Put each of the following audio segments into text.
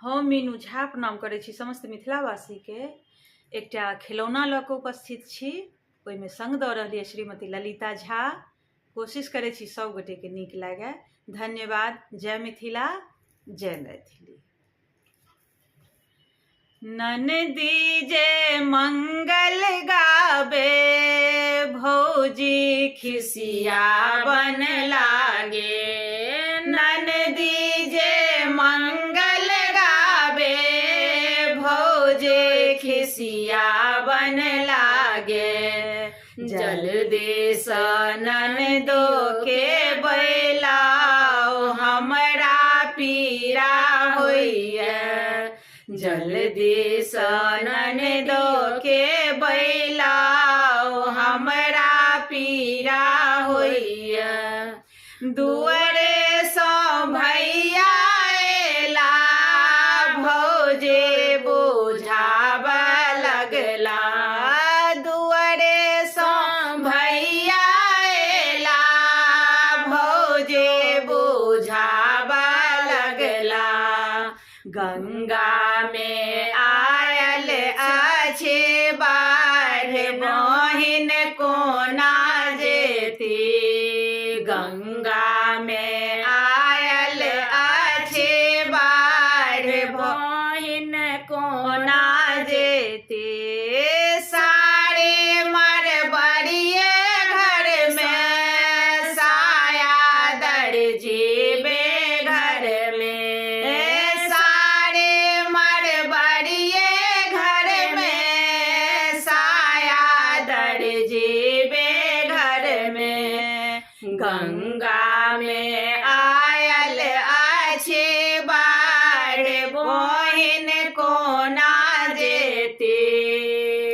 हम मीनू झा प्रणाम करै छी समस्त मिथिलावासी के। एकटा खिलौना लऽ कऽ उपस्थित छी, ओहिमे संग दऽ रहलियै श्रीमती ललिता झा। कोशिश करै छी सब गोटे के नीक लागे। धन्यवाद। जय मिथिला, जय मैथिली। ननदी जे मंगल गावे, भौजी खिसियावन लागे। ननदी जे मंगल गावे, भौजी खिसियावन लागे। जल्दी सँ ननदो के बैलाओ, हमरा पीरा होइए। जल्दी सँ ननदो के बैलाओ, हमरा पीरा होइए। दुआरे सँ भैया एला, भौजी बुझाबऽ लगला। दुआरे सँ भैया एला, भौजी बुझाबऽ लगला। गंगा में आयल अछि बाढ़, बहिन कोना जेती। गंगा में आयल अछि बाढ़, बहिन कोना जेती। सारे मरबरिये घर में, साया दर्जीबे घर में। गंगा में आयल अछि बाढ़, बहिन कोना जेती।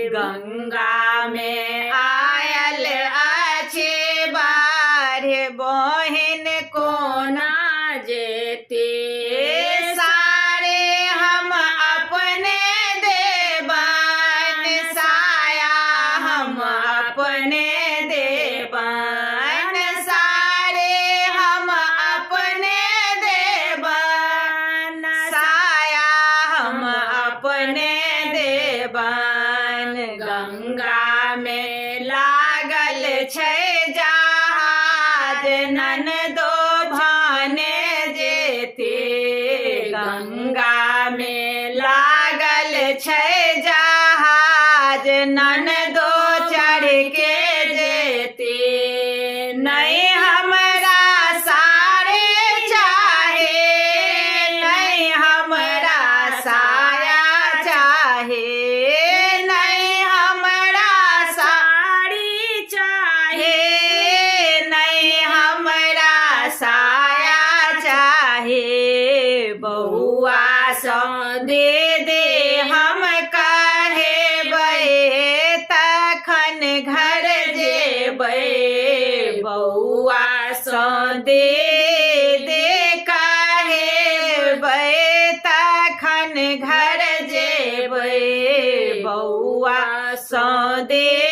गंगा में आयल अछि बाढ़, बहिन कोना जेती। सारे हम अपने देबन, साया हम अपने देबन। गंगा में लागल छै जहाज, ननदो भाने जेती। गंगा में लागल छै जहाज, ननदो चढ़ के जेती। नहीं हमरा सारे चाहे, नहीं हमरा साया चाहे। बउआ सँ दे हम कहेबै, तखन घर जेबै। बउआ सँ दे कहेबै, तखन घर जेबै। बउआ सँ दे